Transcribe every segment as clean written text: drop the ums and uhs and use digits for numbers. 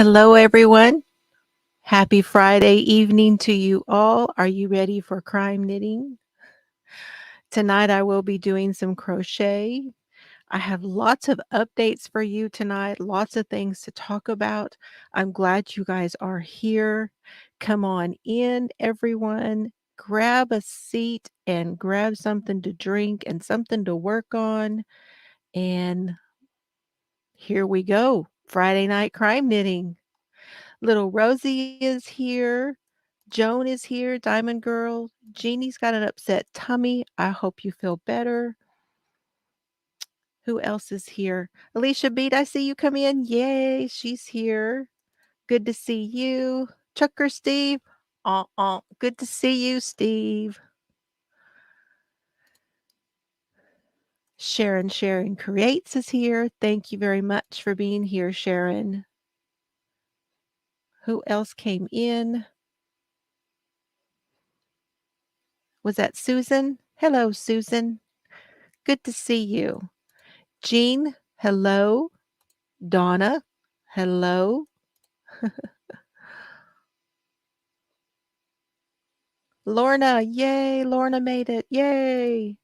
Hello, everyone. Happy Friday evening to you all. Are you ready for crime knitting? Tonight, I will be doing some crochet. I have lots of updates for you tonight, lots of things to talk about. I'm glad you guys are here. Come on in, everyone. Grab a seat and grab something to drink and something to work on. And here we go. Friday night crime knitting. Little Rosie is here. Joan is here, Diamond Girl. Jeannie's got an upset tummy. I hope you feel better. Who else is here? Alicia Beat, I see you come in. Yay, she's here. Good to see you. Chucker Steve. Good to see you, Steve. Sharon Creates is here. Thank you very much for being here, Sharon. Who else came in? Was that Susan? Hello, Susan. Good to see you. Jean, hello. Donna, hello. Lorna, yay. Lorna made it. Yay.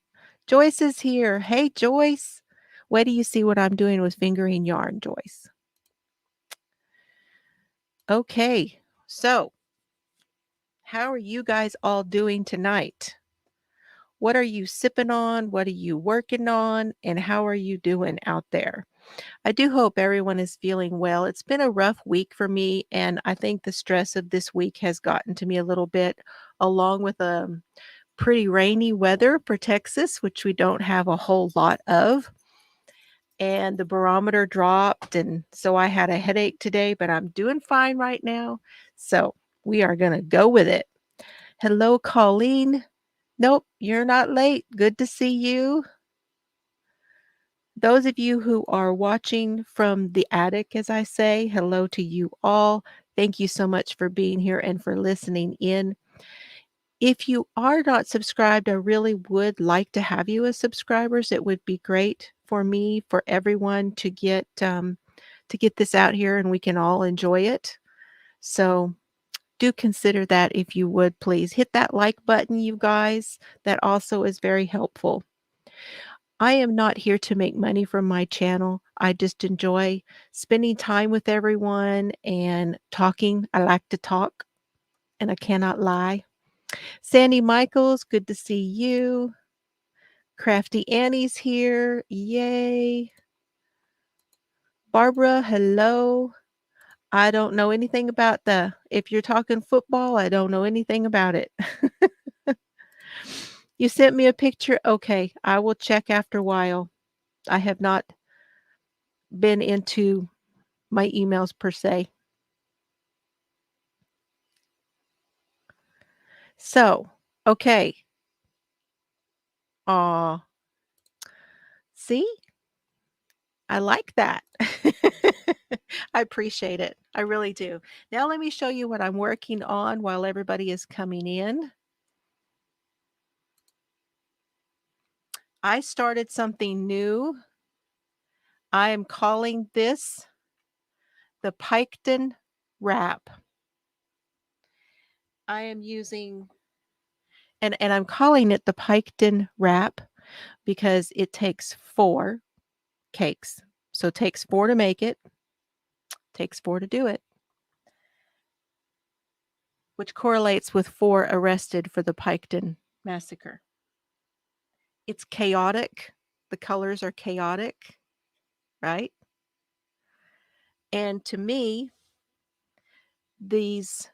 Joyce is here. Hey, Joyce. Wait till you see what I'm doing with fingering yarn, Joyce. Okay, so how are you guys all doing tonight? What are you sipping on? What are you working on? And how are you doing out there? I do hope everyone is feeling well. It's been a rough week for me, and I think the stress of this week has gotten to me a little bit, along with pretty rainy weather for Texas, which we don't have a whole lot of. And the barometer dropped, and so I had a headache today, but I'm doing fine right now. So we are going to go with it. Hello, Colleen. Nope, you're not late. Good to see you. Those of you who are watching from the attic, as I say, hello to you all. Thank you so much for being here and for listening in. If you are not subscribed, I really would like to have you as subscribers. It would be great for me, for everyone to get this out here and we can all enjoy it. So do consider that if you would, please. Hit that like button, you guys. That also is very helpful. I am not here to make money from my channel. I just enjoy spending time with everyone and talking. I like to talk, and I cannot lie. Sandy Michaels, good to see you. Crafty Annie's here. Yay. Barbara, hello. I don't know anything about if you're talking football, I don't know anything about it. You sent me a picture. Okay, I will check after a while. I have not been into my emails per se. So, okay. Aw. See? I like that. I appreciate it. I really do. Now let me show you what I'm working on while everybody is coming in. I started something new. I am calling this the Piketon wrap. I am using, and I'm calling it the Piketon wrap because it takes 4 cakes. So it takes 4 to make it, takes 4 to do it, which correlates with 4 arrested for the Piketon massacre. It's chaotic. The colors are chaotic, right? And to me, these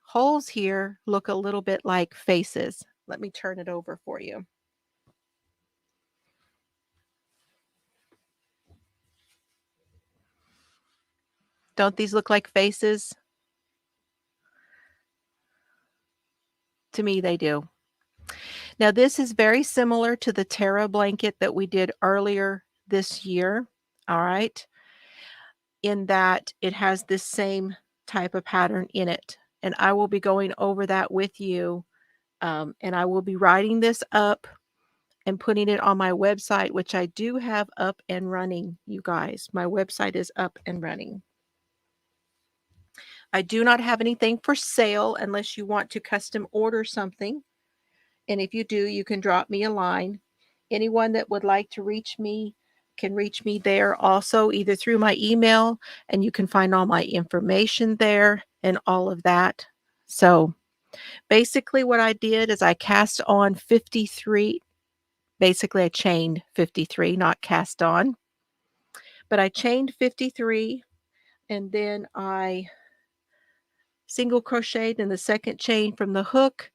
holes here look a little bit like faces. Let me turn it over for you. Don't these look like faces? To me, they do. Now, this is very similar to the Terra blanket that we did earlier this year, all right, in that it has this same type of pattern in it. And I will be going over that with you, and I will be writing this up and putting it on my website, which I do have up and running, you guys. My website is up and running. I do not have anything for sale unless you want to custom order something. And if you do, you can drop me a line. Anyone that would like to reach me can reach me there also, either through my email, and you can find all my information there and all of that. So basically, what I did is I cast on 53. Basically, I chained 53, not cast on, but I chained 53, and then I single crocheted in the second chain from the hook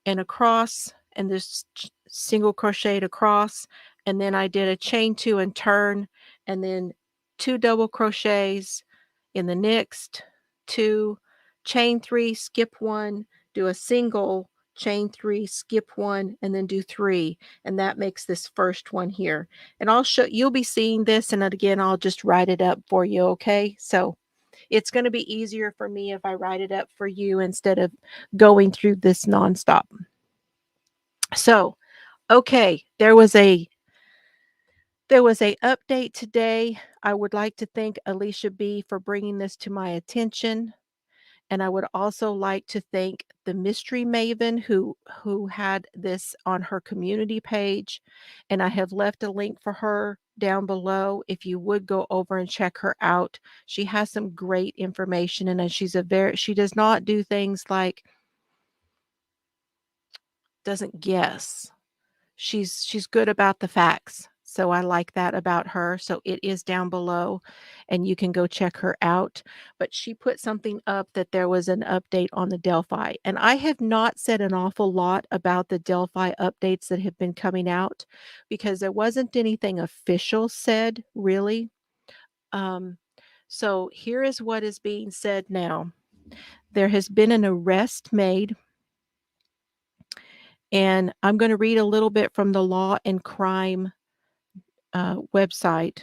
and across, and this single crocheted across, and then I did a chain 2 and turn, and then 2 double crochets in the next 2, chain 3, skip 1, do a single, chain 3, skip 1, and then do 3, and that makes this first one here. And you'll be seeing this, and then again I'll just write it up for you, okay? So it's going to be easier for me if I write it up for you instead of going through this nonstop. So, okay, there was a update today. I would like to thank Alicia B for bringing this to my attention, and I would also like to thank the mystery maven who had this on her community page, and I have left a link for her down below if you would go over and check her out. She has some great information, and she does not do things like doesn't guess. She's good about the facts. So I like that about her. So it is down below and you can go check her out. But she put something up that there was an update on the Delphi. And I have not said an awful lot about the Delphi updates that have been coming out because there wasn't anything official said, really. Um, so here is what is being said now. There has been an arrest made, and I'm going to read a little bit from the Law and Crime website.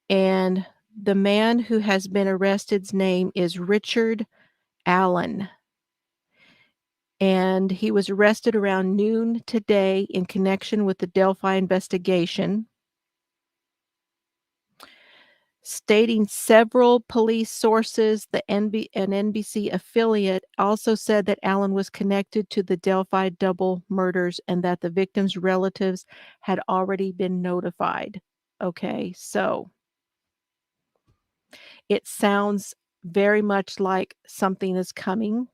And the man who has been arrested's name is Richard Allen. And he was arrested around noon today in connection with the Delphi investigation, stating several police sources. An NBC affiliate also said that Allen was connected to the Delphi double murders and that the victims' relatives had already been notified. Okay, so it sounds very much like something is coming.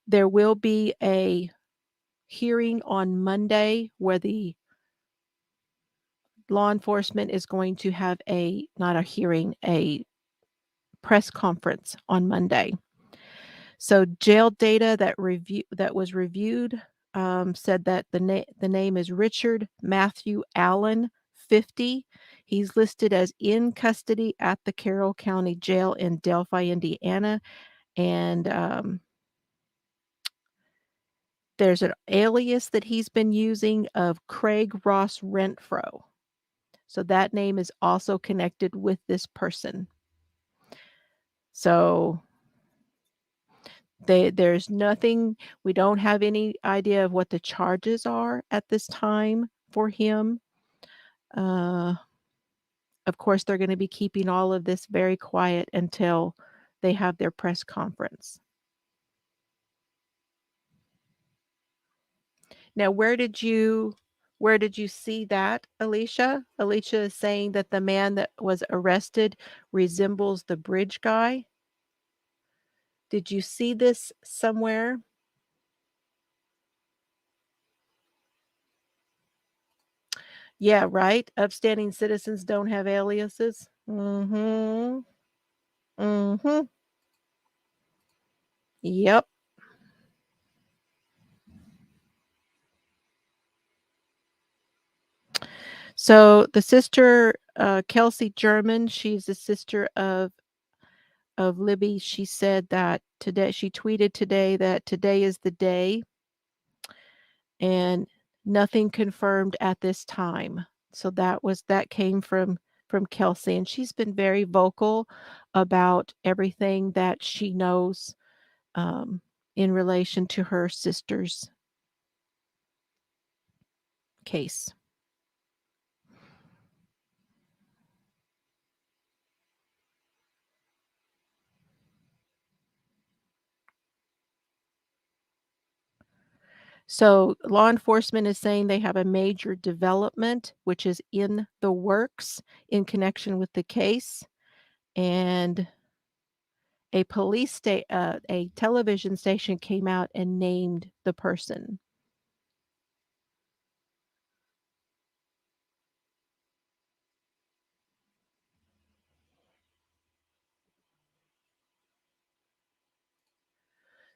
There will be a hearing on Monday where the law enforcement is going to have not a hearing, a press conference on Monday. So jail data that was reviewed said that the name is Richard Matthew Allen, 50. He's listed as in custody at the Carroll County Jail in Delphi, Indiana, and there's an alias that he's been using of Craig Ross Renfro. So that name is also connected with this person. So there's nothing, we don't have any idea of what the charges are at this time for him. Of course, they're going to be keeping all of this very quiet until they have their press conference. Now, where did you see that, Alicia? Alicia is saying that the man that was arrested resembles the bridge guy. Did you see this somewhere? Yeah, right? Upstanding citizens don't have aliases. Mhm. Mhm. Yep. So the sister, Kelsey German, she's the sister of Libby. She said that today, she tweeted today that today is the day, and nothing confirmed at this time. So that came from Kelsey, and she's been very vocal about everything that she knows in relation to her sister's case. So, law enforcement is saying they have a major development, which is in the works in connection with the case, and a television station came out and named the person.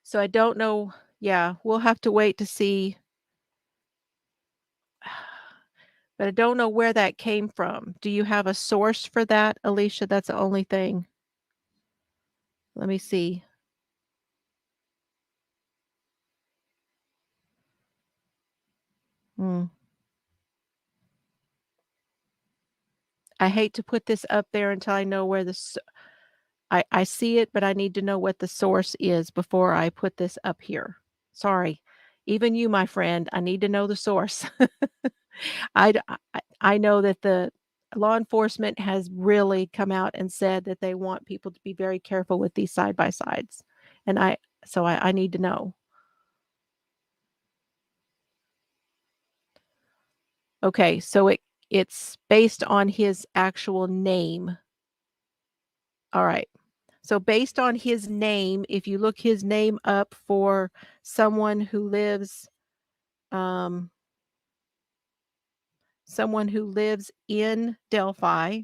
So I don't know. Yeah, we'll have to wait to see, but I don't know where that came from. Do you have a source for that, Alicia? That's the only thing. Let me see. Mm. I hate to put this up there until I know where I see it, but I need to know what the source is before I put this up here. Sorry. Even you, my friend, I need to know the source. I know that the law enforcement has really come out and said that they want people to be very careful with these side by sides, and I need to know. Okay, so it's based on his actual name. Alright. So based on his name, if you look his name up for someone who lives, um, someone who lives in Delphi,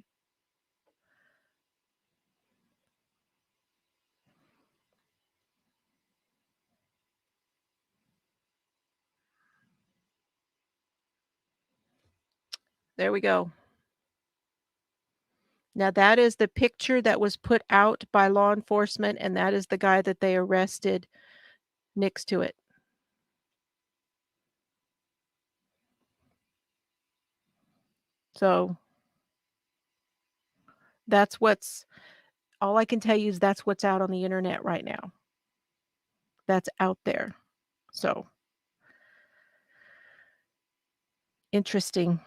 there we go. Now that is the picture that was put out by law enforcement, and that is the guy that they arrested next to it. So that's what's all I can tell you is that's what's out on the internet right now. That's out there. So interesting.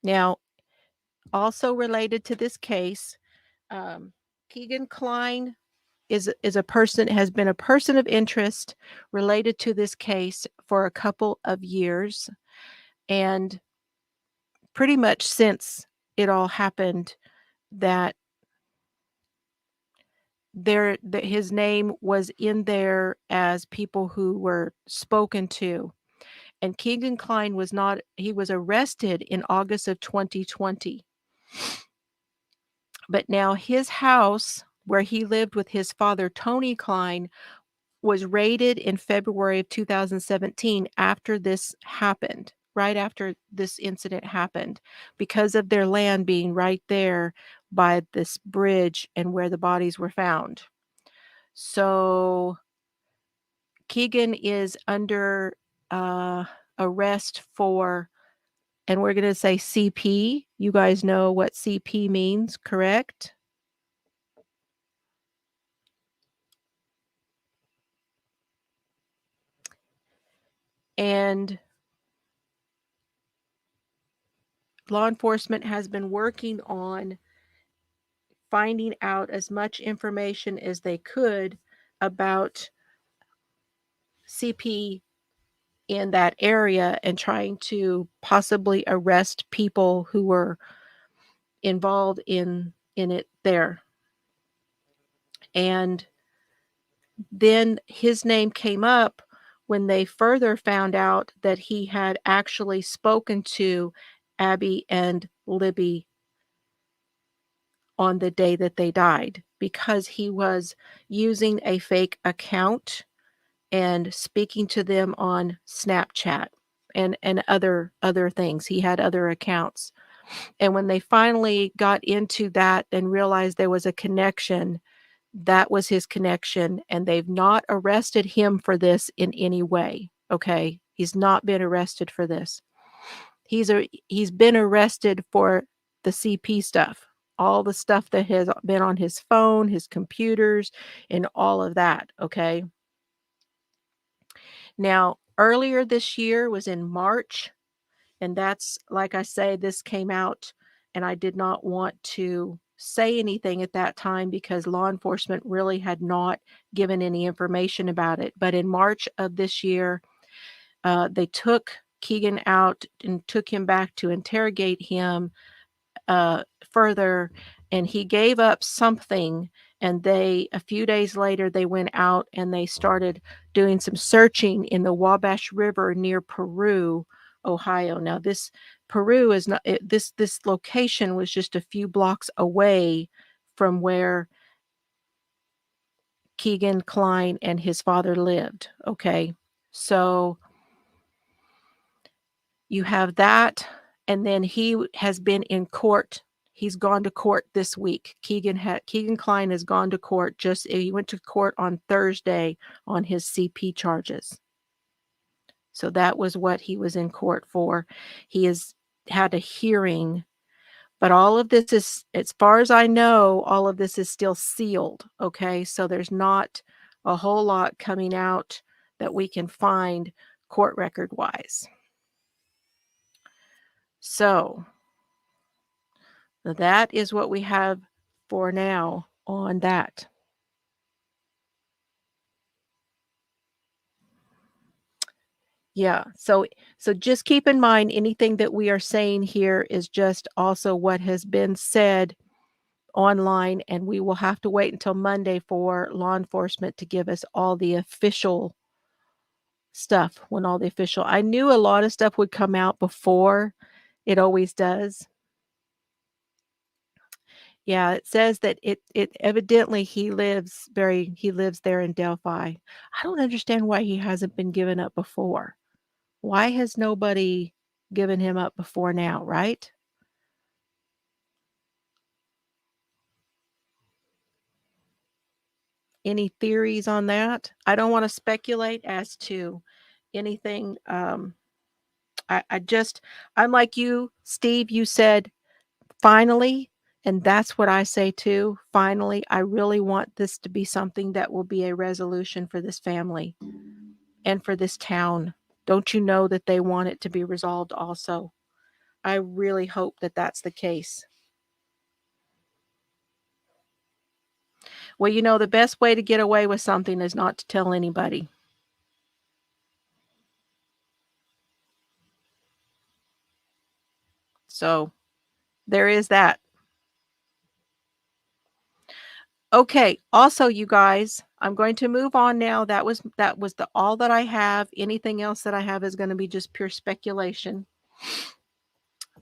Now, also related to this case, Keegan Klein is a person has been a person of interest related to this case for a couple of years, and pretty much since it all happened that his name was in there as people who were spoken to. And Keegan Klein was not he was arrested in August of 2020. But now his house where he lived with his father, Tony Klein, was raided in February of 2017 after this happened, right after this incident happened, because of their land being right there by this bridge and where the bodies were found. So Keegan is under arrest for, and we're going to say CP. You guys know what CP means, correct? And law enforcement has been working on finding out as much information as they could about CP in that area and trying to possibly arrest people who were involved in it there. And then his name came up when they further found out that he had actually spoken to Abby and Libby on the day that they died because he was using a fake account and speaking to them on Snapchat and other things. He had other accounts. And when they finally got into that and realized there was a connection, that was his connection, and they've not arrested him for this in any way, okay? He's not been arrested for this. He's been arrested for the CP stuff, all the stuff that has been on his phone, his computers, and all of that, okay? Now, earlier this year was in March, and that's like I say, this came out, and I did not want to say anything at that time because law enforcement really had not given any information about it. But in March of this year, they took Keegan out and took him back to interrogate him further, and he gave up something. And a few days later, they went out and they started doing some searching in the Wabash River near Peru, Ohio. Now, this Peru is not this location was just a few blocks away from where Keegan Klein and his father lived. Okay, so you have that, and then he has been in court. He's gone to court this week. Keegan Klein has gone to court. He went to court on Thursday on his CP charges. So that was what he was in court for. He has had a hearing, but all of this is, as far as I know, all of this is still sealed. Okay, so there's not a whole lot coming out that we can find court record wise. So that is what we have for now on that. Yeah, so just keep in mind anything that we are saying here is just also what has been said online, and we will have to wait until Monday for law enforcement to give us all the official stuff. I knew a lot of stuff would come out before. It always does. Yeah, it says that it evidently he lives there in Delphi. I don't understand why he hasn't been given up before. Why has nobody given him up before now, right? Any theories on that? I don't want to speculate as to anything. I'm like you, Steve. You said finally, and that's what I say too. Finally, I really want this to be something that will be a resolution for this family and for this town. Don't you know that they want it to be resolved also? I really hope that that's the case. Well, the best way to get away with something is not to tell anybody. So there is that. Okay. Also, you guys, I'm going to move on now. That was all that I have. Anything else that I have is going to be just pure speculation.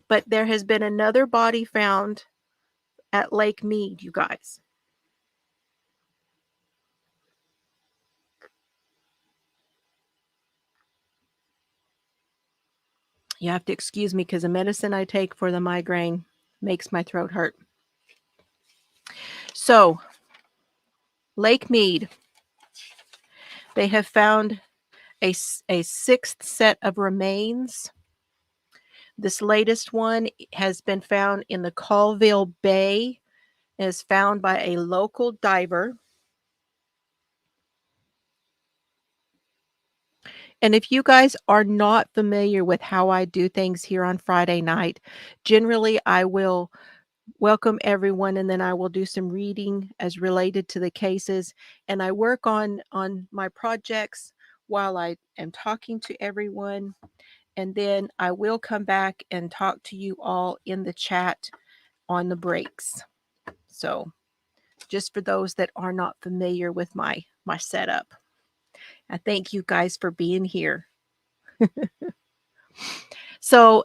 But there has been another body found at Lake Mead, you guys. You have to excuse me because the medicine I take for the migraine makes my throat hurt. So, Lake Mead, they have found a sixth set of remains. This latest one has been found in the Colville Bay and is found by a local diver. And if you guys are not familiar with how I do things here on Friday night, generally I will welcome everyone and then I will do some reading as related to the cases, and I work on my projects while I am talking to everyone, and then I will come back and talk to you all in the chat on the breaks. So just for those that are not familiar with my setup, I thank you guys for being here. So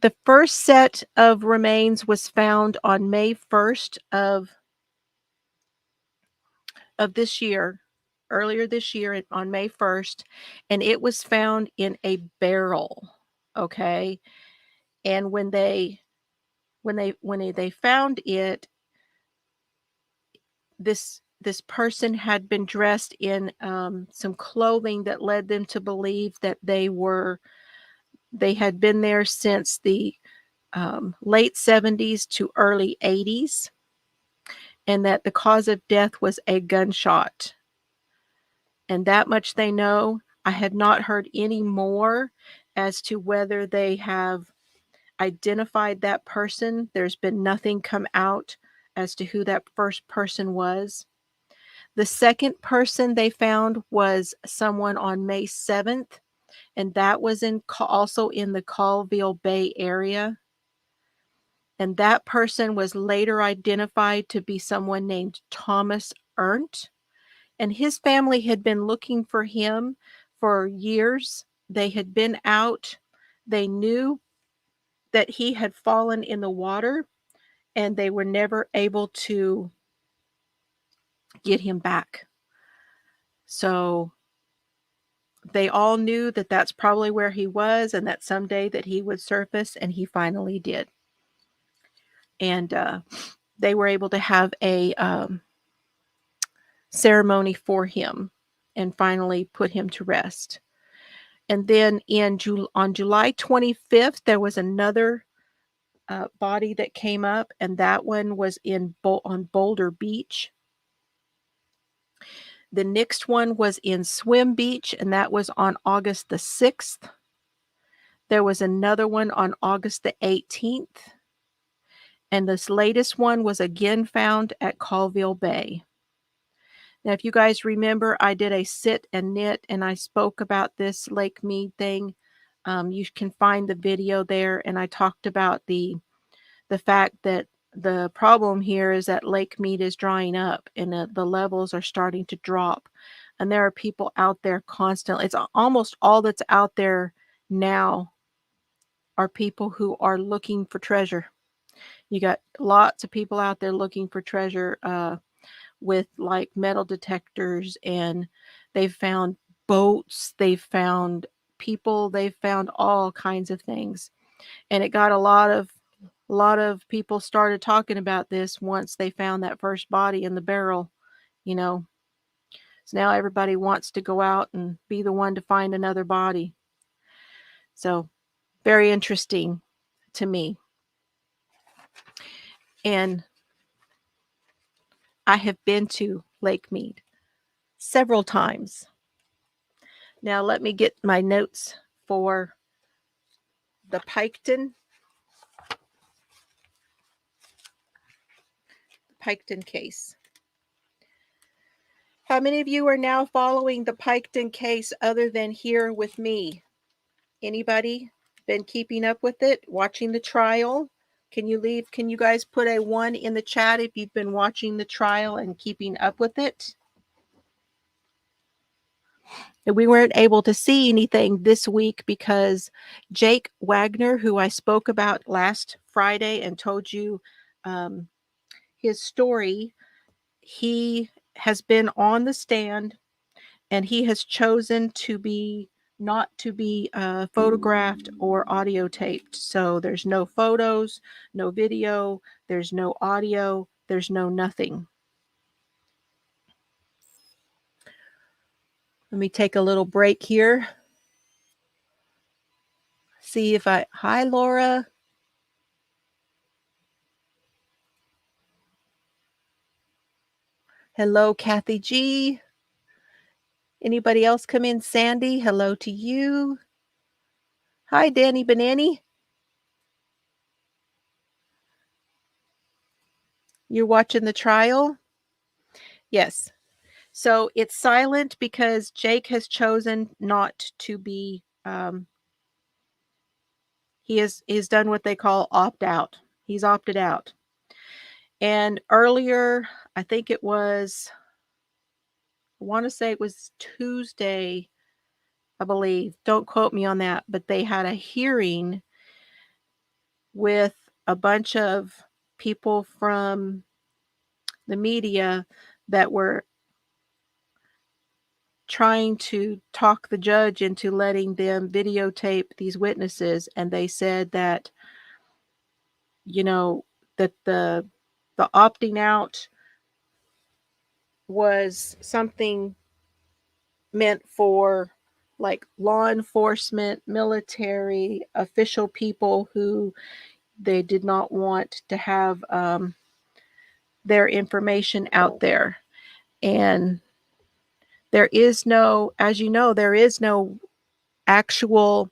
the first set of remains was found on May 1st of this year, earlier this year on May 1st, and it was found in a barrel. Okay. And when they found it, this person had been dressed in some clothing that led them to believe that they had been there since the late 70s to early 80s, and that the cause of death was a gunshot. And that much they know. I had not heard any more as to whether they have identified that person. There's been nothing come out as to who that first person was. The second person they found was someone on May 7th, and that was also in the Colville Bay area. And that person was later identified to be someone named Thomas Ernst. And his family had been looking for him for years. They had been out. They knew that he had fallen in the water, and they were never able to get him back. So they all knew that that's probably where he was and that someday that he would surface, and he finally did. And they were able to have a ceremony for him and finally put him to rest. And then on July 25th, there was another body that came up, and that one was on Boulder Beach. The next one was in Swim Beach, and that was on August the 6th. There was another one on August the 18th. And this latest one was again found at Colville Bay. Now, if you guys remember, I did a sit and knit, and I spoke about this Lake Mead thing. You can find the video there, and I talked about the fact that the problem here is that Lake Mead is drying up, and the levels are starting to drop. And there are people out there constantly. It's almost all that's out there now are people who are looking for treasure. You got lots of people out there looking for treasure with like metal detectors, and they've found boats, they've found people, they've found all kinds of things. And it got a lot of people started talking about this once they found that first body in the barrel, you know. So now everybody wants to go out and be the one to find another body. So very interesting to me. And I have been to Lake Mead several times. Now let me get my notes for the Piketon case. How many of you are now following the Piketon case other than here with me? Anybody been keeping up with it, watching the trial? Can you guys put a 1 in the chat if you've been watching the trial and keeping up with it? And we weren't able to see anything this week because Jake Wagner, who I spoke about last Friday and told you his story, he has been on the stand, and he has chosen not to be photographed or audio taped. So there's no photos, no video, there's no audio, there's no nothing. Let me take a little break here. See if hi Laura. Hello, Kathy G. Anybody else come in? Sandy, hello to you. Hi, Danny Banani. You're watching the trial? Yes. So it's silent because Jake has chosen not to be, he has done what they call opt out. He's opted out. And earlier, I want to say it was Tuesday, I believe. Don't quote me on that, but they had a hearing with a bunch of people from the media that were trying to talk the judge into letting them videotape these witnesses. And they said that, that the opting out was something meant for like law enforcement, military, official people who they did not want to have their information out there. And there is no, as you know, there is no actual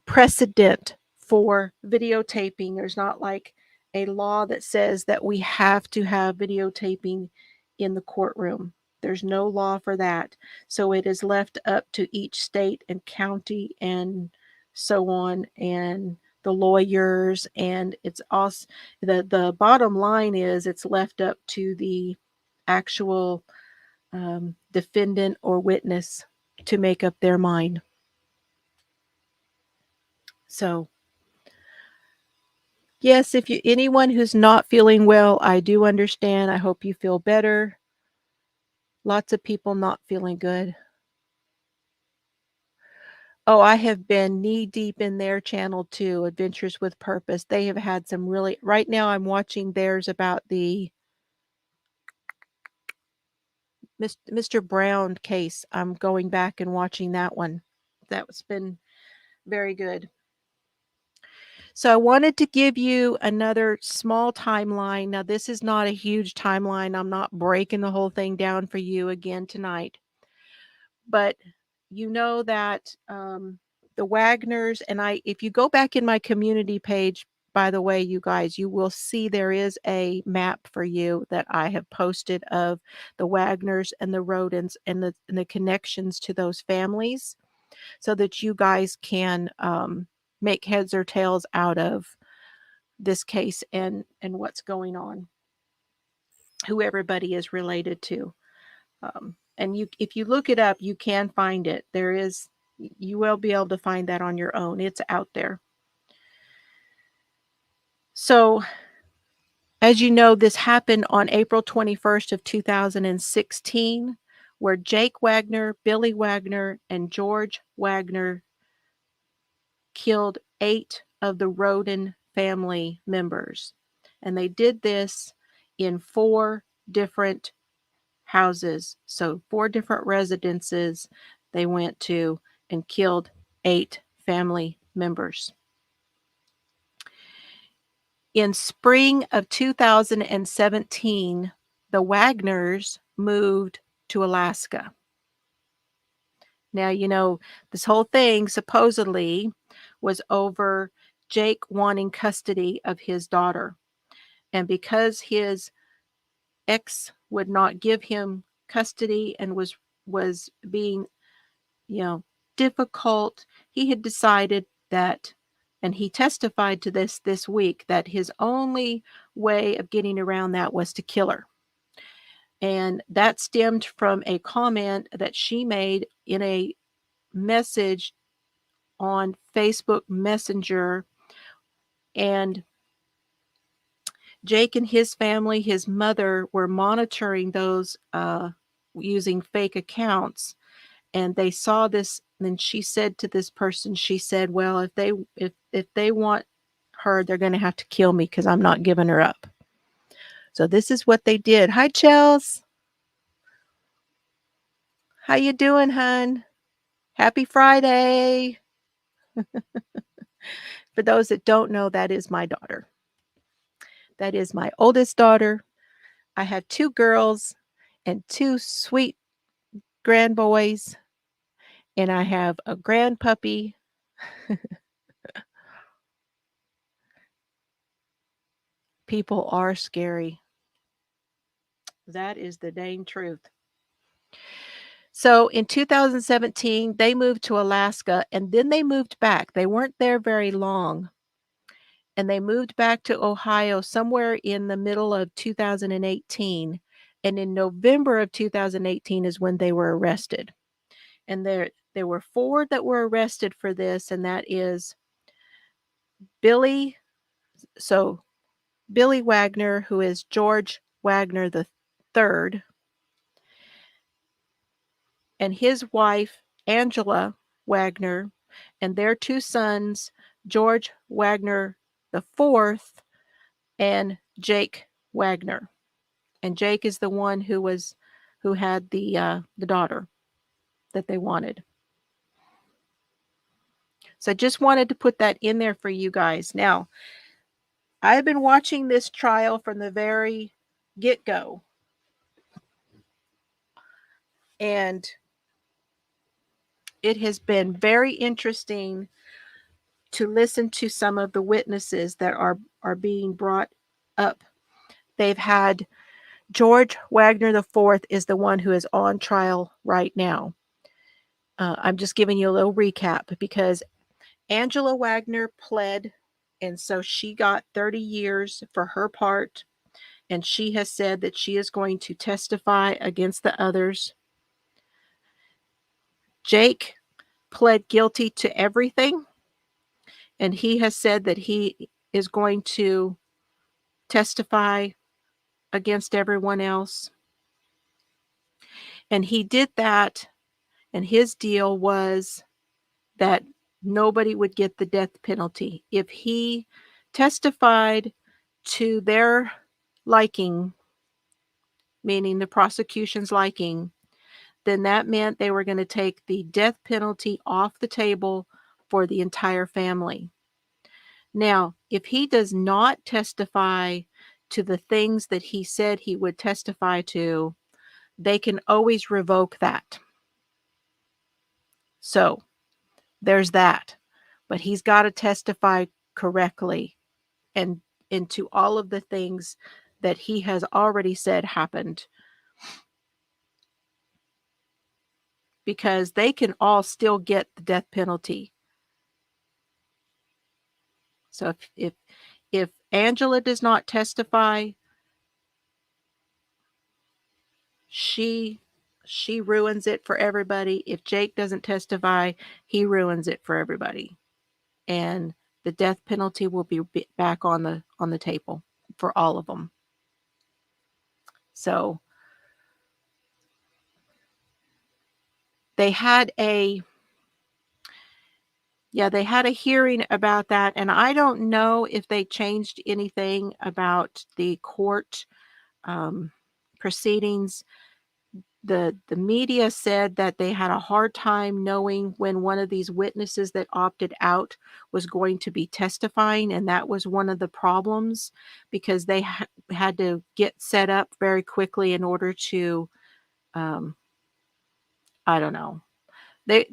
precedent for videotaping. There's not like a law that says that we have to have videotaping in the courtroom. There's no law for that. So it is left up to each state and county and so on, and the lawyers, and it's also the bottom line is it's left up to the actual defendant or witness to make up their mind. So yes, if you anyone who's not feeling well, I do understand. I hope you feel better. Lots of people not feeling good. Oh, I have been knee deep in their channel too, Adventures with Purpose. They have had some really right now I'm watching theirs about the Mr. Brown case. I'm going back and watching that one. That's been very good. So I wanted to give you another small timeline. Now, this is not a huge timeline. I'm not breaking the whole thing down for you again tonight. But you know that the Wagners, and if you go back in my community page, by the way, you guys, you will see there is a map for you that I have posted of the Wagners and the Rodents and the connections to those families so that you guys can make heads or tails out of this case and what's going on, who everybody is related to. And if you look it up, you can find it. You will be able to find that on your own. It's out there. So, as you know, this happened on April 21st of 2016, where Jake Wagner, Billy Wagner, and George Wagner killed 8 of the Roden family members. And they did this in 4 different houses. So 4 different residences they went to and killed 8 family members. In spring of 2017, the Wagners moved to Alaska. Now, you know, this whole thing supposedly was over Jake wanting custody of his daughter. And because his ex would not give him custody and was being, you know, difficult, he had decided that, and he testified to this week, that his only way of getting around that was to kill her. And that stemmed from a comment that she made in a message on Facebook Messenger. And Jake and his family, his mother, were monitoring those using fake accounts, and they saw this. And she said to this person, she said, "Well, if they want her, they're going to have to kill me because I'm not giving her up." So this is what they did. Hi, Chels. How you doing, hun? Happy Friday. For those that don't know, that is my daughter. That is my oldest daughter. I have 2 girls and 2 sweet grandboys, and I have a grandpuppy. People are scary. That is the dang truth. So in 2017, they moved to Alaska, and then they moved back. They weren't there very long. And they moved back to Ohio somewhere in the middle of 2018. And in November of 2018 is when they were arrested. And there were 4 that were arrested for this, and that is Billy Wagner, who is George Wagner the third, and his wife Angela Wagner, and their 2 sons, George Wagner the fourth and Jake Wagner. And Jake is the one who had the daughter that they wanted. So I just wanted to put that in there for you guys. Now, I've been watching this trial from the very get-go. And it has been very interesting to listen to some of the witnesses that are being brought up. They've had George Wagner the fourth is the one who is on trial right now. I'm just giving you a little recap because Angela Wagner pled, and so she got 30 years for her part, and she has said that she is going to testify against the others. Jake pled guilty to everything, and he has said that he is going to testify against everyone else. And he did that, and his deal was that nobody would get the death penalty. If he testified to their liking, meaning the prosecution's liking, then that meant they were going to take the death penalty off the table for the entire family. Now, if he does not testify to the things that he said he would testify to, they can always revoke that. So there's that. But he's got to testify correctly and into all of the things that he has already said happened. Because they can all still get the death penalty. So if Angela does not testify, she ruins it for everybody. If Jake doesn't testify, he ruins it for everybody. And the death penalty will be back on the table for all of them. So they had a hearing about that, and I don't know if they changed anything about the court proceedings. The media said that they had a hard time knowing when one of these witnesses that opted out was going to be testifying, and that was one of the problems because they had to get set up very quickly in order to, I don't know. They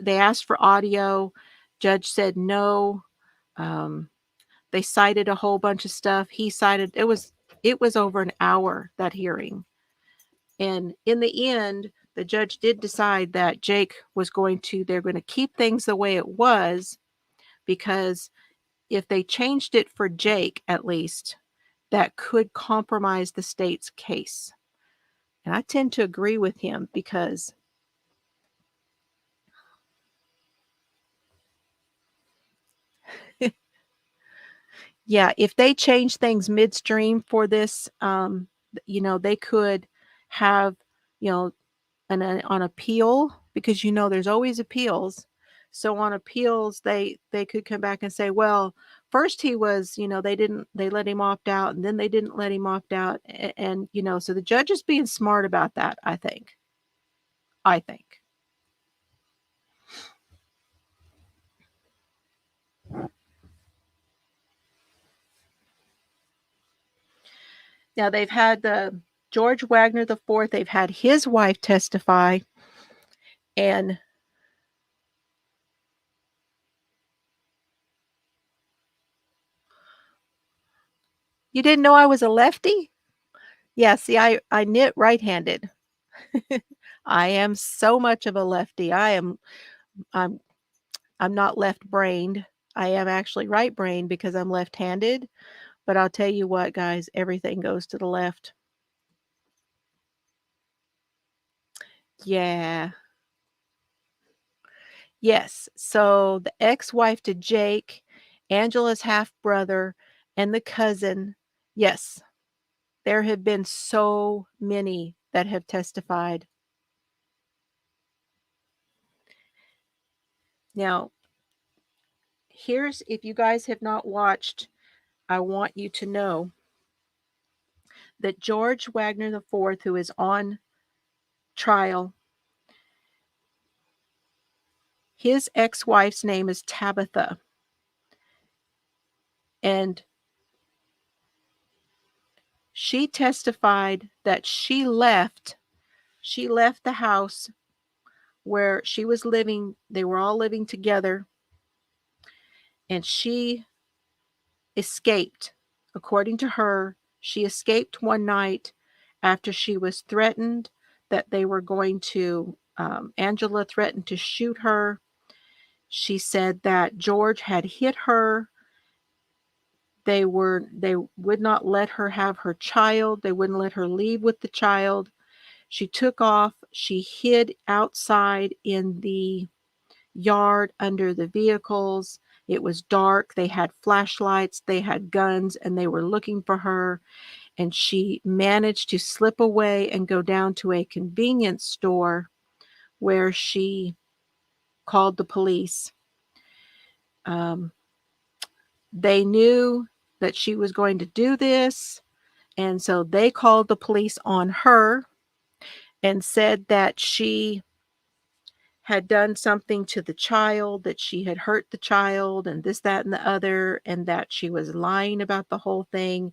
asked for audio. Judge said no. They cited a whole bunch of stuff. He cited it was over an hour, that hearing. And in the end, the judge did decide that they're going to keep things the way it was, because if they changed it for Jake, at least, that could compromise the state's case. And I tend to agree with him because yeah, if they change things midstream for this, they could have, on appeal, because there's always appeals. So on appeals, they could come back and say, well, first he was, they let him opt out, and then they didn't let him opt out, and so the judge is being smart about that. I think. Now they've had the George Wagner the fourth. They've had his wife testify, and you didn't know I was a lefty? Yeah, see, I knit right-handed. I am so much of a lefty. I'm not left-brained. I am actually right-brained because I'm left-handed, but I'll tell you what, guys, everything goes to the left. Yeah. Yes. So the ex-wife to Jake, Angela's half-brother, and the cousin, yes, there have been so many that have testified. Now, if you guys have not watched, I want you to know that George Wagner the fourth, who is on trial, his ex-wife's name is Tabitha. And she testified that she left the house where she was living. They were all living together. and she escaped. According to her, she escaped one night after she was threatened that they were going to, Angela threatened to shoot her. She said that George had hit her. They would not let her have her child. They wouldn't let her leave with the child. She took off. She hid outside in the yard under the vehicles. It was dark. They had flashlights, they had guns, and they were looking for her. And she managed to slip away and go down to a convenience store where she called the police. Um, they knew that she was going to do this, and so they called the police on her and said that she had done something to the child, that she had hurt the child, and this, that, and the other, and that she was lying about the whole thing.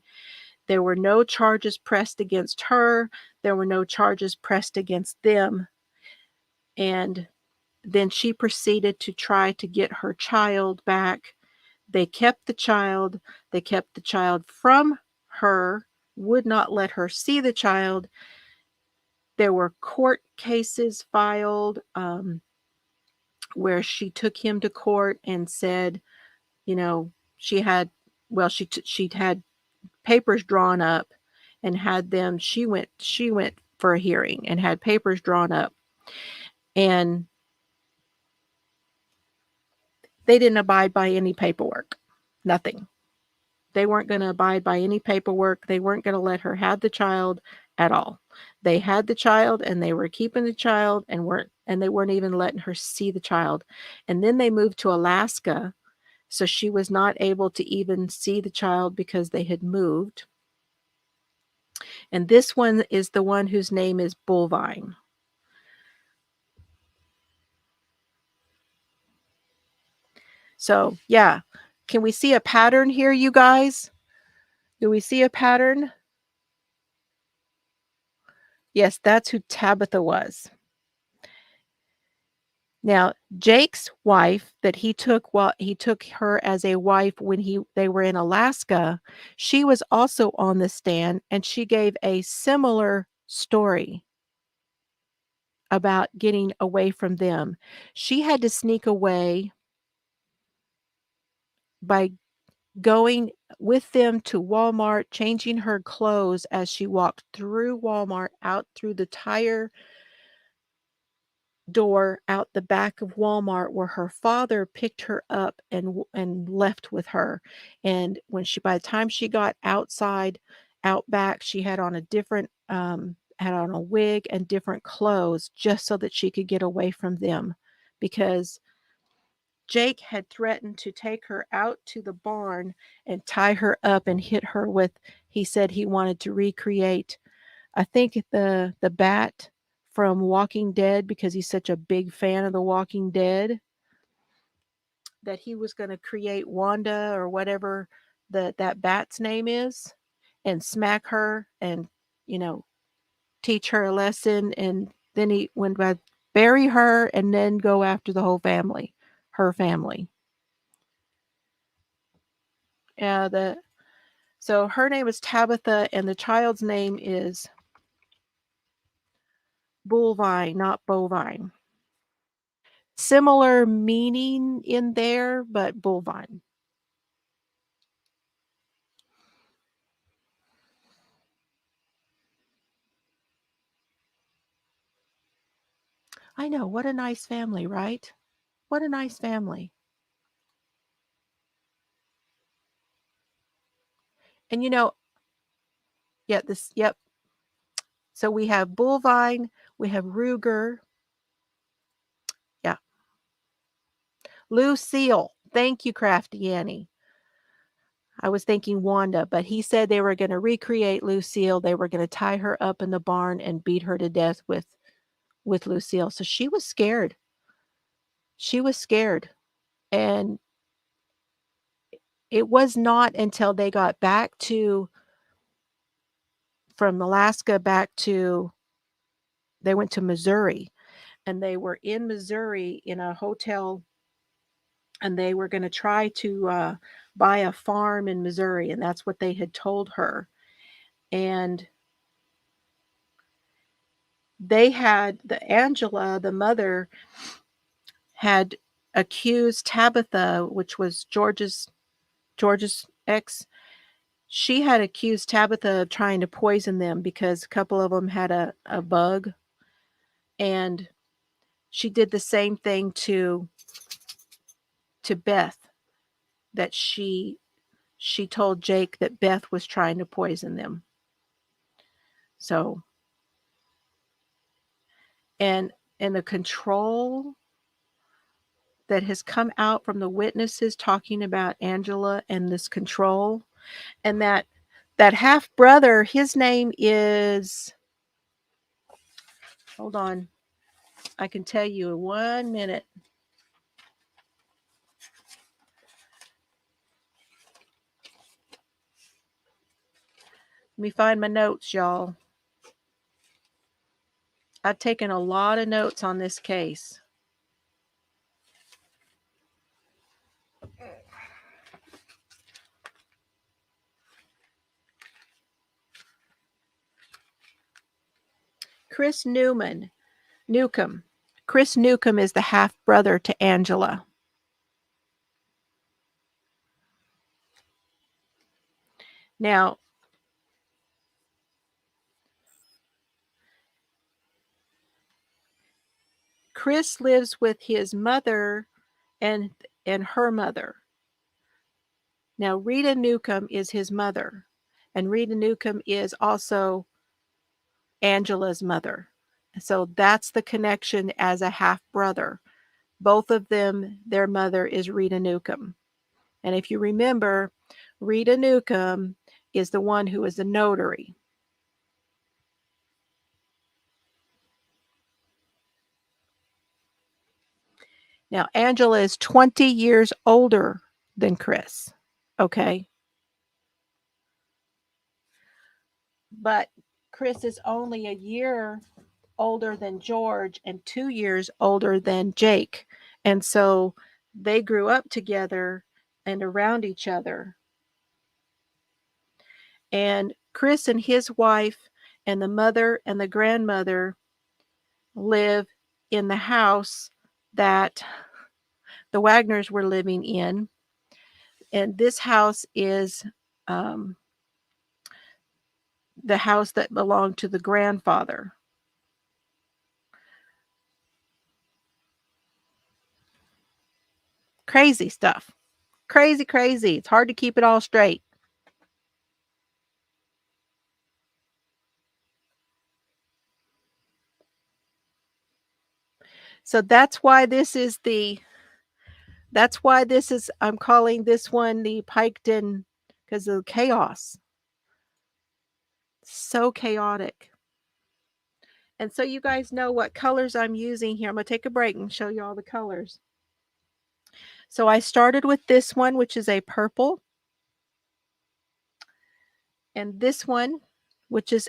There were no charges pressed against her. There were no charges pressed against them. And then she proceeded to try to get her child back. They kept the child. They kept the child from her, would not let her see the child. There were court cases filed, where she took him to court and said, you know, she had, well, she'd had papers drawn up and had them. She went for a hearing and had papers drawn up, and they didn't abide by any paperwork. Nothing. They weren't going to abide by any paperwork. They weren't going to let her have the child at all. They had the child and they were keeping the child and they weren't even letting her see the child. And then they moved to Alaska, so she was not able to even see the child because they had moved. And this one is the one whose name is Bullvine. So, yeah. Can we see a pattern here, you guys? Do we see a pattern? Yes, that's who Tabitha was. Now, Jake's wife that he took her as a wife when they were in Alaska, she was also on the stand and she gave a similar story about getting away from them. She had to sneak away by going with them to Walmart, changing her clothes as she walked through Walmart, out through the tire door, out the back of Walmart, where her father picked her up and left with her. And by the time she got outside, out back, she had on had on a wig and different clothes just so that she could get away from them, because Jake had threatened to take her out to the barn and tie her up and hit her with, he said he wanted to recreate, I think, the bat from Walking Dead, because he's such a big fan of The Walking Dead, that he was going to create Wanda or whatever that bat's name is and smack her and, you know, teach her a lesson. And then he went by bury her and then go after the whole family, her family. Yeah, so her name is Tabitha and the child's name is Bullvine, not Bovine. Similar meaning in there, but Bullvine. I know, what a nice family, right? What a nice family. And yep. So we have Bullvine, we have Ruger. Yeah. Lucille. Thank you, Crafty Annie. I was thinking Wanda, but he said they were going to recreate Lucille. They were going to tie her up in the barn and beat her to death with Lucille. So she was scared. She was scared. And it was not until they got back from Alaska they went to Missouri, and they were in Missouri in a hotel and they were going to try to buy a farm in Missouri, and that's what they had told her. And they had Angela, the mother, had accused Tabitha, which was George's ex. She had accused Tabitha of trying to poison them because a couple of them had a bug, and she did the same thing to Beth, that she told Jake that Beth was trying to poison them. So, and the control that has come out from the witnesses talking about Angela and this control, and that half brother, his name is, hold on, I can tell you in 1 minute. Let me find my notes, y'all. I've taken a lot of notes on this case. Chris Newcomb. Chris Newcomb is the half brother to Angela. Now, Chris lives with his mother and her mother. Now, Rita Newcomb is his mother, and Rita Newcomb is also Angela's mother. So that's the connection as a half brother. Both of them, their mother is Rita Newcomb. And if you remember, Rita Newcomb is the one who is a notary. Now, Angela is 20 years older than Chris. Okay. But Chris is only a year older than George and 2 years older than Jake. And so they grew up together and around each other. And Chris and his wife and the mother and the grandmother live in the house that the Wagners were living in. And this house is the house that belonged to the grandfather. Crazy stuff. Crazy, crazy. It's hard to keep it all straight. So that's why I'm calling this one the Piketon, because of the chaos. So chaotic. And so you guys know what colors I'm using here. I'm going to take a break and show you all the colors. So I started with this one, which is a purple. And this one, which is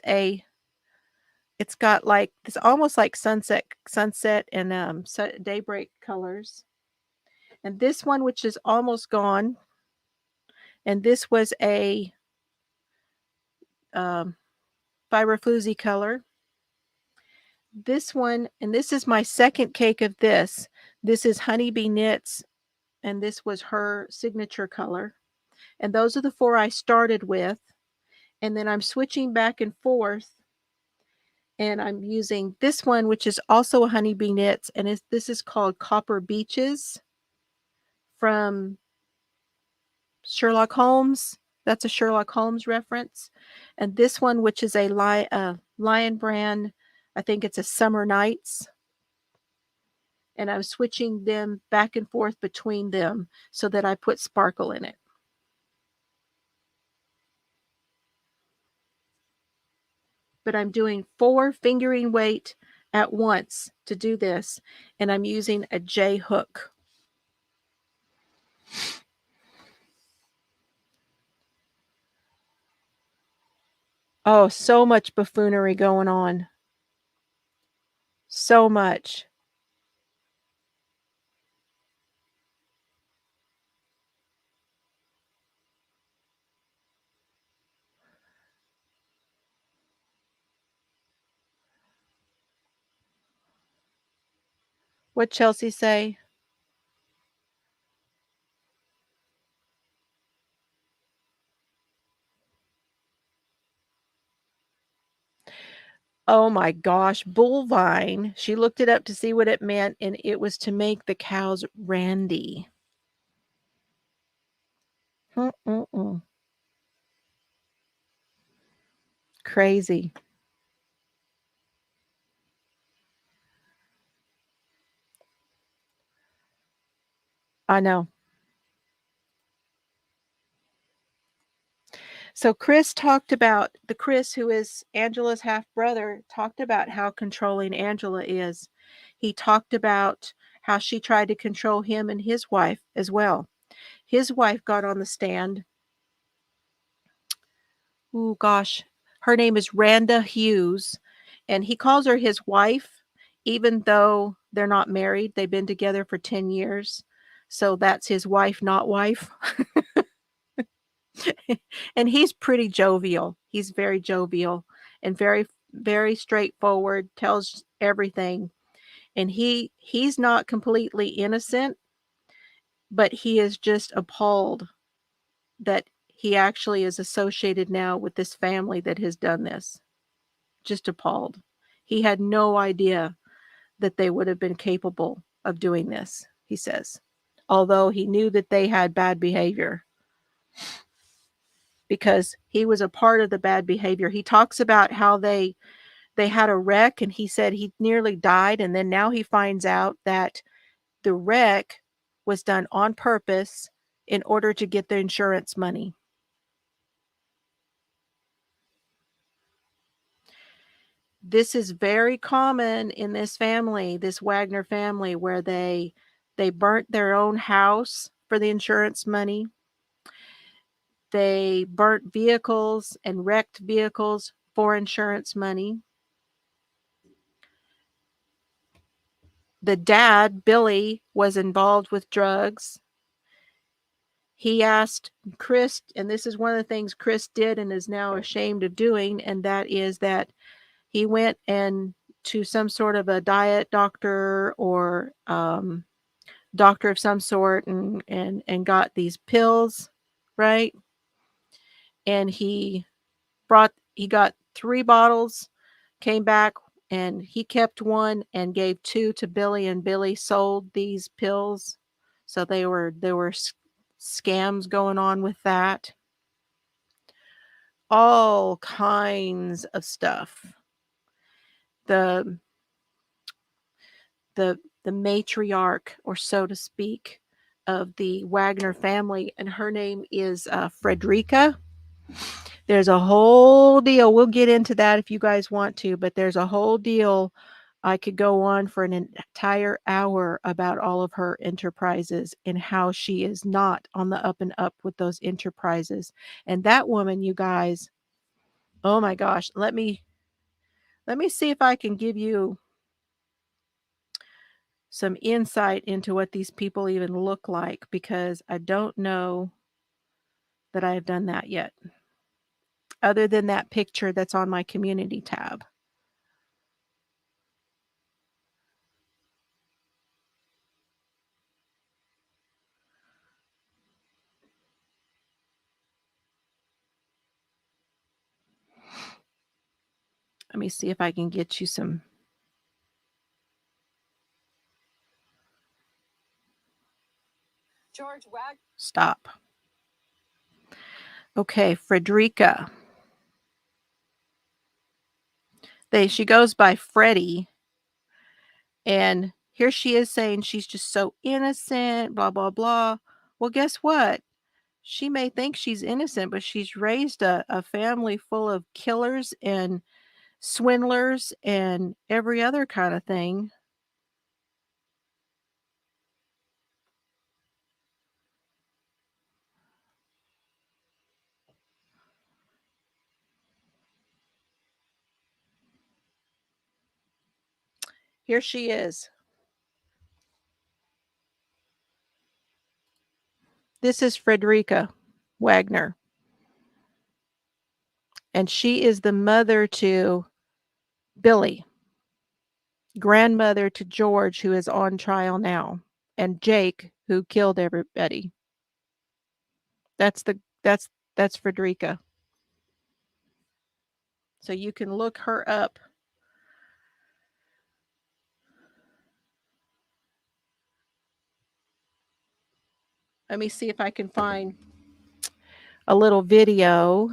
it's got like, it's almost like sunset and daybreak colors. And this one, which is almost gone. And this was a fiber Floozie color. This one, and this is my second cake of this. This is Honeybee Knits, and this was her signature color. And those are the 4 I started with. And then I'm switching back and forth. And I'm using this one, which is also a Honeybee Knits, and this is called Copper Beaches from Sherlock Holmes. That's a Sherlock Holmes reference. And this one, which is a Lion brand, I think it's a Summer Nights. And I'm switching them back and forth between them so that I put sparkle in it. But I'm doing 4 fingering weight at once to do this, and I'm using a J hook. Oh, so much buffoonery going on. So much. What Chelsea say? Oh my gosh, Bullvine. She looked it up to see what it meant, and it was to make the cows randy. Mm-mm-mm. Crazy. I know. So Chris talked about the Chris who is Angela's half brother talked about how controlling Angela is. He talked about how she tried to control him and his wife as well. His wife got on the stand. Oh gosh, her name is Randa Hughes, and he calls her his wife, even though they're not married. They've been together for 10 years. So that's his wife, not wife. And he's pretty jovial. He's very jovial and very, very straightforward, tells everything. And he's not completely innocent, but he is just appalled that he actually is associated now with this family that has done this. Just appalled. He had no idea that they would have been capable of doing this, he says. Although he knew that they had bad behavior because he was a part of the bad behavior. He talks about how they had a wreck and he said he nearly died, and then now he finds out that the wreck was done on purpose in order to get the insurance money. This is very common in this family, this Wagner family, where they burnt their own house for the insurance money. They burnt vehicles and wrecked vehicles for insurance money. The dad, Billy, was involved with drugs. He asked Chris, and this is one of the things Chris did and is now ashamed of doing, and that is that he went and to some sort of a diet doctor or doctor of some sort and got these pills, right? And he got 3 bottles, came back, and he kept 1 and gave 2 to Billy, and Billy sold these pills. So there were scams going on with that. All kinds of stuff. The the matriarch, or so to speak, of the Wagner family, and her name is, Frederica. There's a whole deal. We'll get into that if you guys want to, but there's a whole deal. I could go on for an entire hour about all of her enterprises and how she is not on the up and up with those enterprises. And that woman, you guys, oh my gosh, let me see if I can give you some insight into what these people even look like, because I don't know that I have done that yet, other than that picture that's on my community tab. Let me see if I can get you some. George Wagner. Stop. Okay, Frederica. She goes by Freddie, and here she is saying she's just so innocent, blah blah blah. Well, guess what? She may think she's innocent, but she's raised a family full of killers and swindlers and every other kind of thing. Here she is. This is Frederica Wagner, and she is the mother to Billy. grandmother to George, who is on trial now, and Jake, who killed everybody. That's the that's Frederica. So you can look her up. Let me see if I can find a little video.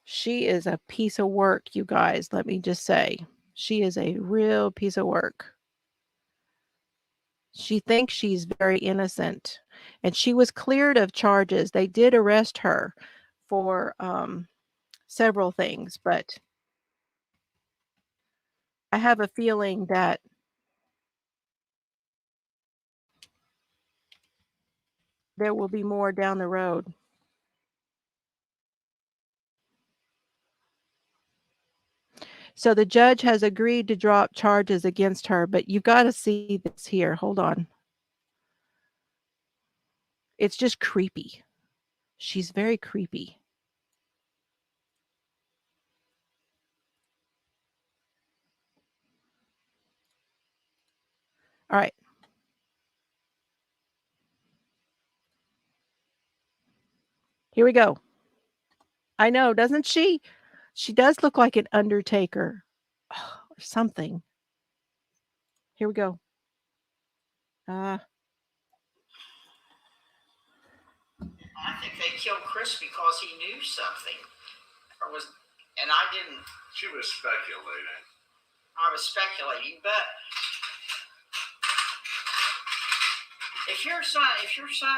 She is a piece of work, you guys, let me just say. She is a real piece of work. She thinks she's very innocent, and she was cleared of charges. They did arrest her for several things, but I have a feeling that there will be more down the road. So the judge has agreed to drop charges against her, but you've got to see this here. Hold on. It's just creepy. She's very creepy. All right. Here we go. I know, doesn't she? She does look like an undertaker or something. Here we go. I think they killed Chris because he knew something, and I didn't. She was speculating. I was speculating, but if your son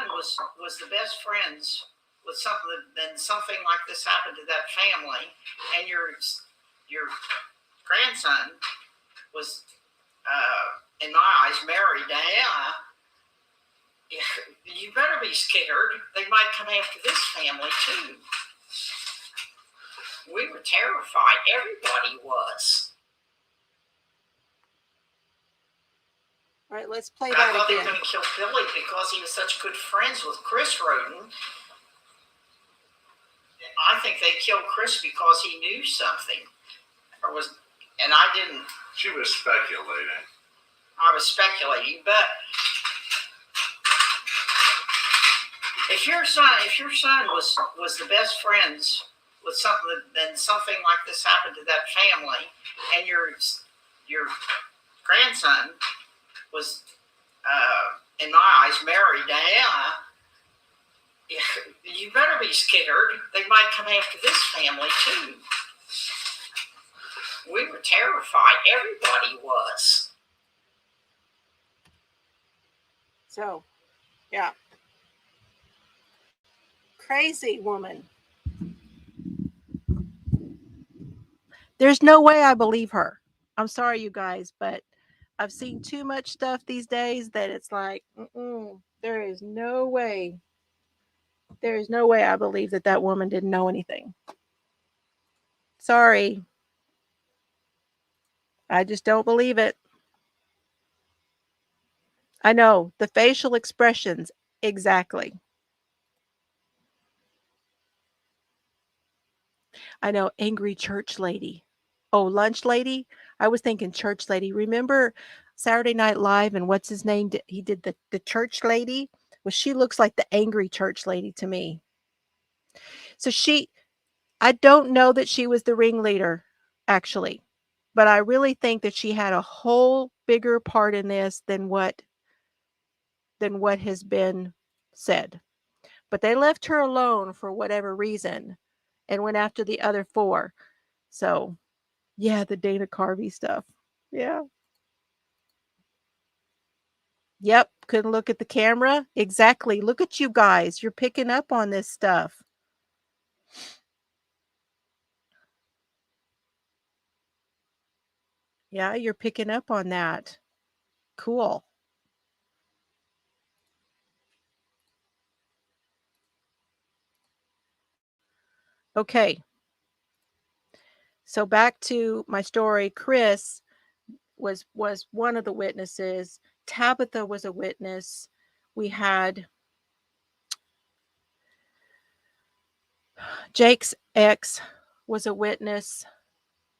was the best friends with something, then something like this happened to that family, and your grandson was, in my eyes, married Diana. You better be scared. They might come after this family too. We were terrified. Everybody was. All right, let's play I that thought they again. were going to kill Billy because he was such good friends with Chris Roden. I think they killed Chris because he knew something, and I didn't. She was speculating. I was speculating, but if your son was the best friends with something, then something like this happened to that family, and your grandson was, in my eyes, married Diana. You better be scared. They might come after this family too. We were terrified. Everybody was. So, yeah. Crazy woman. There's no way I believe her. I'm sorry, you guys, but I've seen too much stuff these days that it's like, there is no way. There is no way I believe that that woman didn't know anything. Sorry. I just don't believe it. I know the facial expressions, exactly. I know, angry church lady. Oh, lunch lady? I was thinking church lady. Remember Saturday Night Live and what's his name? He did the church lady? Well, she looks like the angry church lady to me. So I don't know that she was the ringleader, actually, but I really think that she had a whole bigger part in this than what has been said. But they left her alone for whatever reason and went after the other four. So, yeah, the Dana Carvey stuff. Yeah. Yep, couldn't look at the camera. Exactly. Look at you guys. You're picking up on this stuff. Yeah, you're picking up on that. Cool. Okay. So back to my story. Chris was one of the witnesses. Tabitha was a witness. We had Jake's ex was a witness,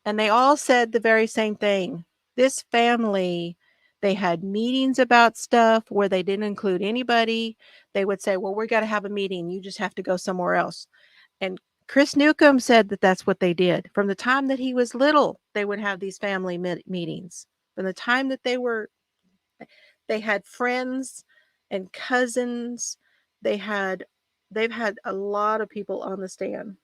and they all said the very same thing. This family, they had meetings about stuff where they didn't include anybody. They would say, well, we got to have a meeting. You just have to go somewhere else. And Chris Newcomb said that that's what they did. From the time that he was little, they would have these family meetings. From the time that they had friends and cousins. They've had a lot of people on the stand.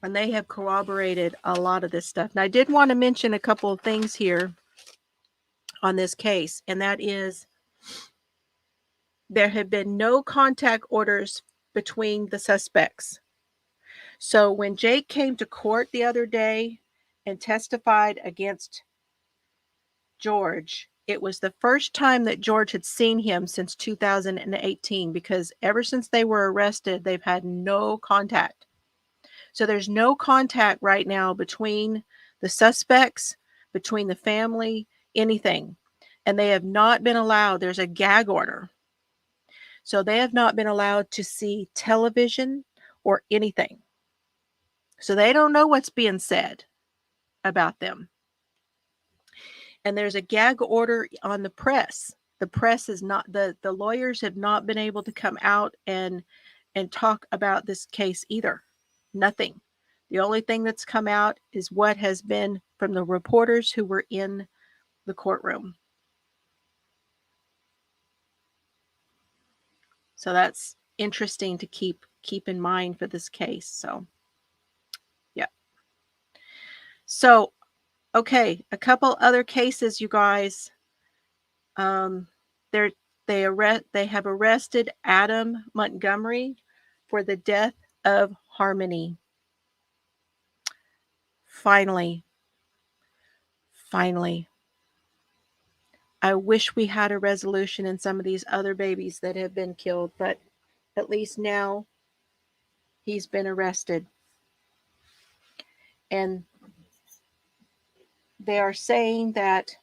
And they have corroborated a lot of this stuff. And I did want to mention a couple of things here on this case, and that is there have been no contact orders between the suspects. So when Jake came to court the other day and testified against George, it was the first time that George had seen him since 2018, because ever since they were arrested, they've had no contact. So there's no contact right now between the suspects, between the family, anything. And they have not been allowed, there's a gag order. So they have not been allowed to see television or anything. So they don't know what's being said about them. And there's a gag order on the press. The press is not, the lawyers have not been able to come out and talk about this case either. Nothing. The only thing that's come out is what has been from the reporters who were in the courtroom. So that's interesting to keep in mind for this case. So, yeah. So, okay, a couple other cases, you guys. They have arrested Adam Montgomery for the death of Harmony. Finally. I wish we had a resolution in some of these other babies that have been killed, but at least now he's been arrested. And they are saying that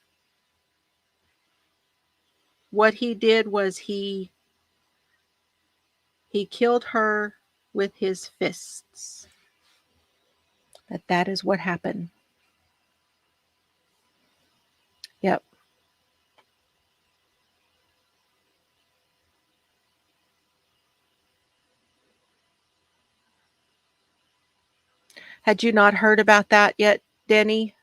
what he did was he killed her with his fists. That is what happened. Yep. Had you not heard about that yet, Denny?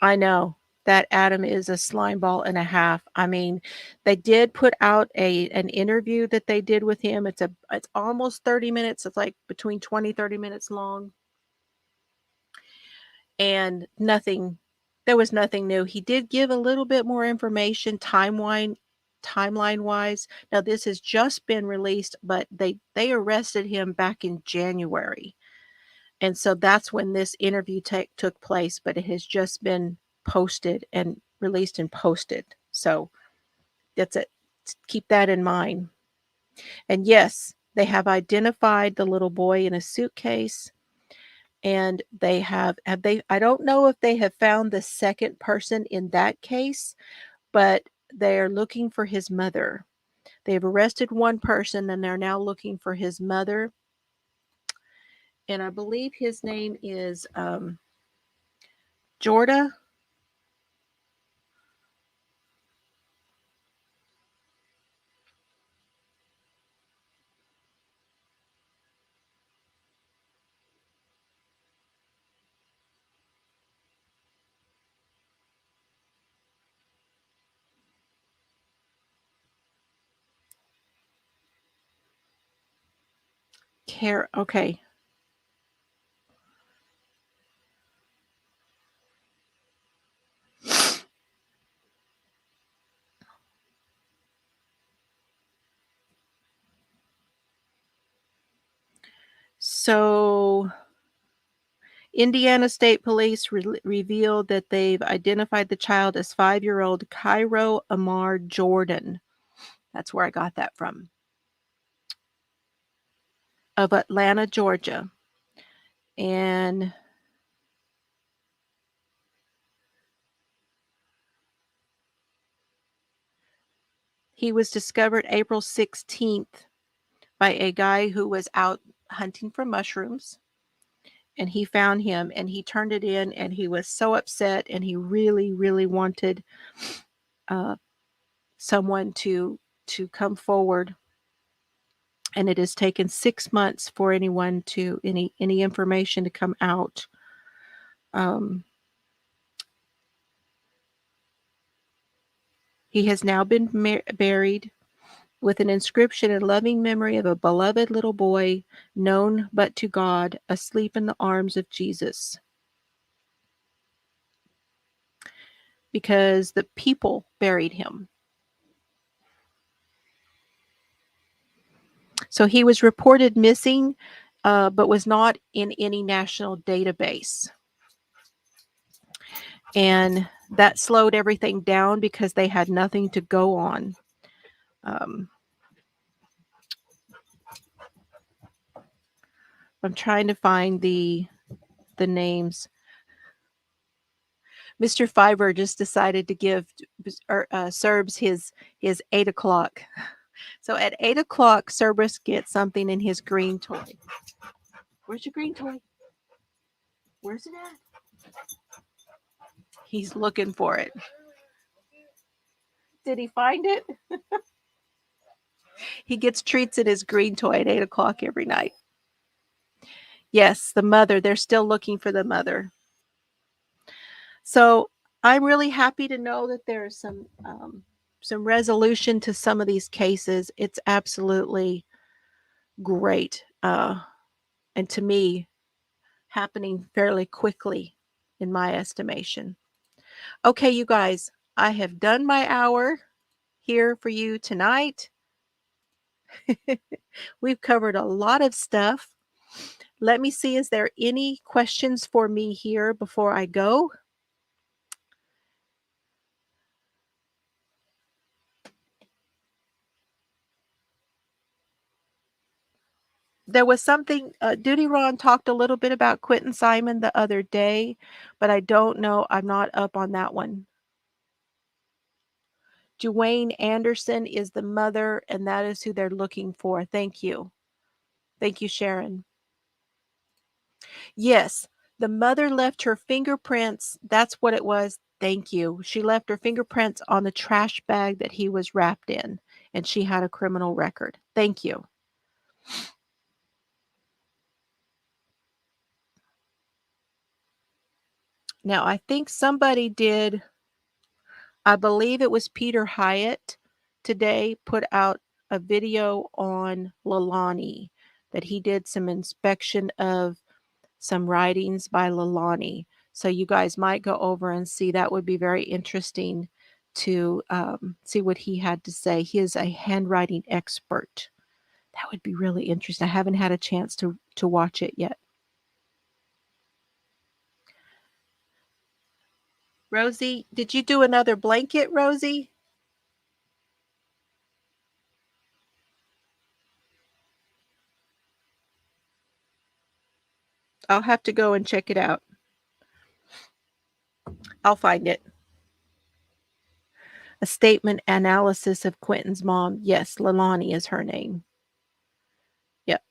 I know that Adam is a slime ball and a half. I mean, they did put out an interview that they did with him. It's almost 30 minutes. It's like between 20-30 minutes long. And there was nothing new. He did give a little bit more information timeline wise. Now this has just been released, but they arrested him back in January. And so that's when this interview took place, but it has just been posted and released and posted. So that's it. Keep that in mind. And yes, they have identified the little boy in a suitcase. And they have they, I don't know if they have found the second person in that case, but they're looking for his mother. They've arrested one person and they're now looking for his mother. And I believe his name is Jorda. Okay. So Indiana State Police revealed that they've identified the child as 5-year-old Cairo Amar Jordan. That's where I got that from. Of Atlanta, Georgia. And He was discovered April 16th by a guy who was out hunting for mushrooms, and he found him and he turned it in, and he was so upset, and he really, really wanted someone to come forward. And it has taken 6 months for anyone to any information to come out. He has now been buried with an inscription in loving memory of a beloved little boy, known but to God, asleep in the arms of Jesus. Because the people buried him. So he was reported missing, but was not in any national database. And that slowed everything down because they had nothing to go on. I'm trying to find the names. Mr. Fiver just decided to give Serbs his 8 o'clock. So at 8 o'clock, Cerberus gets something in his green toy. Where's your green toy? Where's it at? He's looking for it. Did he find it? He gets treats in his green toy at 8 o'clock every night. Yes, the mother. They're still looking for the mother. So I'm really happy to know that there's some resolution to some of these cases. It's absolutely great. And to me, happening fairly quickly in my estimation. Okay, you guys, I have done my hour here for you tonight. We've covered a lot of stuff. Let me see, is there any questions for me here before I go? There was something, Duty Ron talked a little bit about Quentin Simon the other day, but I don't know. I'm not up on that one. Dwayne Anderson is the mother, and that is who they're looking for. Thank you. Thank you, Sharon. Yes, the mother left her fingerprints. That's what it was. Thank you. She left her fingerprints on the trash bag that he was wrapped in, and she had a criminal record. Thank you. Now, I think somebody did, I believe it was Peter Hyatt today, put out a video on Lalani, that he did some inspection of some writings by Lalani. So you guys might go over and see. That would be very interesting to see what he had to say. He is a handwriting expert. That would be really interesting. I haven't had a chance to watch it yet. Rosie, did you do another blanket, Rosie? I'll have to go and check it out. I'll find it. A statement analysis of Quentin's mom. Yes, Lalani is her name. Yep.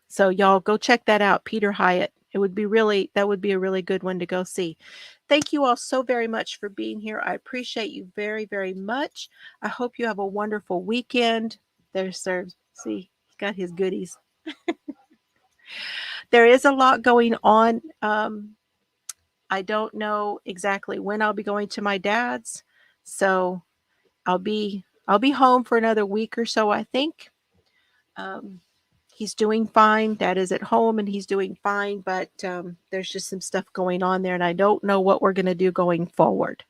So y'all go check that out, Peter Hyatt. That would be a really good one to go see. Thank you all so very much for being here. I appreciate you very, very much. I hope you have a wonderful weekend. There's Sir. See, he got his goodies. There is a lot going on. I don't know exactly when I'll be going to my dad's. So I'll be home for another week or so, I think. He's doing fine. Dad is at home and he's doing fine, but there's just some stuff going on there, and I don't know what we're going to do going forward.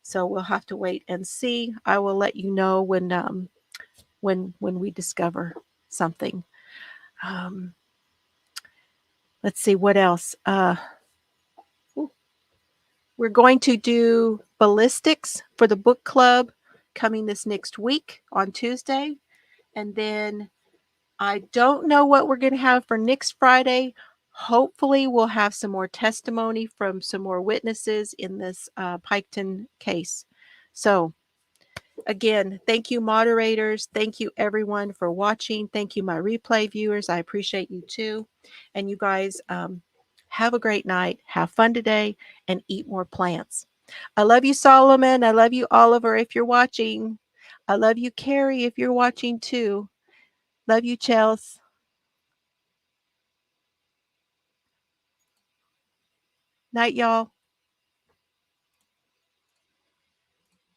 So we'll have to wait and see. I will let you know when we discover something. Let's see what else. We're going to do ballistics for the book club coming this next week on Tuesday, and then I don't know what we're going to have for next Friday. Hopefully, we'll have some more testimony from some more witnesses in this Piketon case. So Again, thank you, moderators. Thank you, everyone, for watching. Thank you, my replay viewers. I appreciate you too. And you guys, have a great night. Have fun today and eat more plants. I love you, Solomon. I love you, Oliver, if you're watching. I love you, Carrie, if you're watching too. Love you, Chels. Night, y'all.